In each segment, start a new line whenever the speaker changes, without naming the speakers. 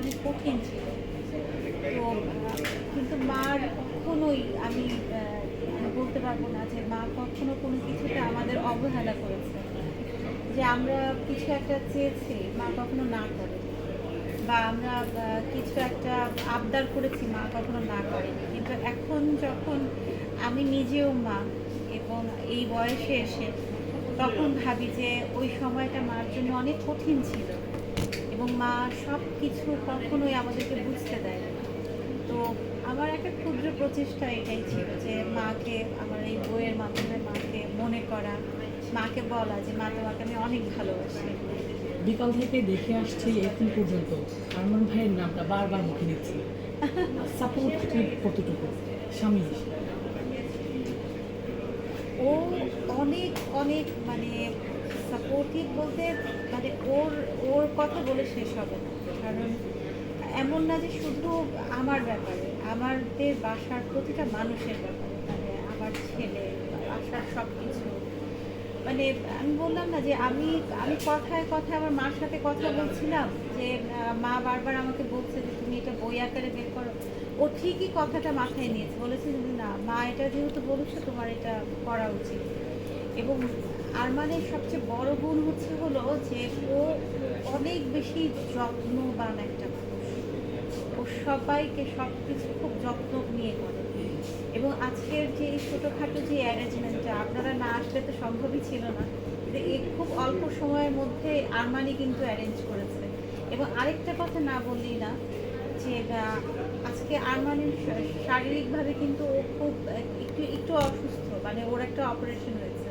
অনেক কঠিন ছিল। তো কিন্তু মার কখনোই আমি বলতে পারবো না যে মা কখনো কোনো কিছুতে আমাদের অবহেলা করেছে। যে আমরা কিছু একটা চেয়েছি, মা কখনো না করে। বা আমরা কিছু একটা আবদার করেছি, মা কখনো না করেনি। কিন্তু এখন যখন আমি নিজেও মা এবং এই বয়সে এসে তখন ভাবি যে ওই সময়টা মার জন্য অনেক কঠিন ছিল এবং মা সব কিছু কখনোই আমাদেরকে বুঝতে দেয়নি। তো আমার একটা ক্ষুদ্র প্রচেষ্টা এটাই ছিল যে মাকে, আমার এই বইয়ের মাধ্যমে মাকে মনে করা, মাকে বলা যে মা তোমাকে আমি অনেক ভালোবাসি।
বিকাল থেকে দেখে আসছি এখন পর্যন্ত আরমান ভাইয়ের নামটা বারবার মুখে নিচ্ছি। সাপোর্টিভ কতটুকু স্বামী হিসেবে?
ও অনেক অনেক মানে সাপোর্টিভ বলতে মানে ওর ওর কথা বলে শেষ হবে না। কারণ এমন না যে শুধু আমার ব্যাপারে, আমাদের বাসার প্রতিটা মানুষের ব্যাপারে, মানে আমার ছেলে, বাসার সব কিছু। মানে আমি বললাম না যে আমি আমি কথায় কথায় আমার মার সাথে কথা বলছিলাম যে মা বারবার আমাকে বলছে যে তুমি এটা বই আকারে বের করো। ও ঠিকই কথাটা মাথায় নিয়েছে, বলেছে যে না মা এটা যেহেতু বলেছে তোমার এটা করা উচিত। এবং আরমানের সবচেয়ে বড় গুণ হলো যে ও অনেক বেশি যত্নবান একটা মানুষ। ও সবাইকে সব কিছু খুব যত্ন নিয়ে করে। এবং আজকের যে এই ছোটোখাটো যে অ্যারেঞ্জমেন্টটা আপনারা না আসলে তো সম্ভবই ছিল না, কিন্তু এই খুব অল্প সময়ের মধ্যে আরমানি কিন্তু অ্যারেঞ্জ করেছে। এবং আরেকটা কথা না বললেই না যে আজকে আরমানির শারীরিকভাবে কিন্তু ও খুব একটু একটু অসুস্থ, মানে ওর একটা অপারেশন হয়েছে।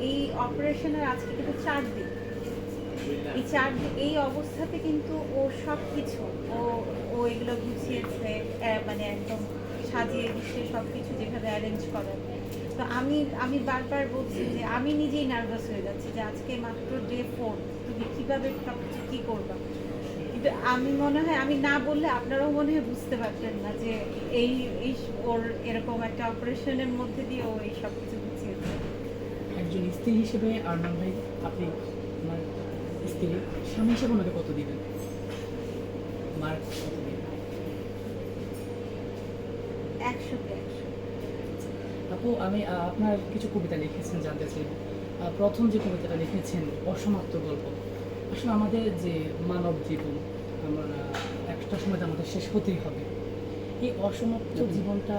এই অপারেশনের আজকে কিন্তু 4 দিন। এই 4 দিন এই অবস্থাতে কিন্তু ও সব কিছু ও ও এগুলো গুছিয়েছে, মানে একদম সাজিয়ে গুছিয়ে সব কিছু যেভাবে অ্যারেঞ্জ করা। তো আমি আমি বারবার বলছি যে আমি নিজেই নার্ভাস হয়ে যাচ্ছি যে আজকে মাত্র ডে 4, তুমি কীভাবে সব কিছু কী করবা। কিন্তু আমি মনে হয় আমি না বললে আপনারাও মনে হয় বুঝতে পারতেন না যে এই এই ওর এরকম একটা অপারেশনের মধ্যে দিয়ে ও এই সব কিছু গুছিয়েছে।
একজন স্ত্রী হিসেবে আরমান ভাই, আপনি আমার স্ত্রী, স্বামী হিসেবে ওনাকে কত দিবেন? মার কত দিবেন?
100-তে 100।
আপু, আমি আপনার কিছু কবিতা লিখেছেন জানতে চাই। প্রথম যে কবিতাটা লিখেছেন অসমাপ্ত গল্প, আসলে আমাদের যে মানব জীবন, আমরা একটা সময় তো আমাদের শেষ হতেই হবে। এই অসমাপ্ত জীবনটা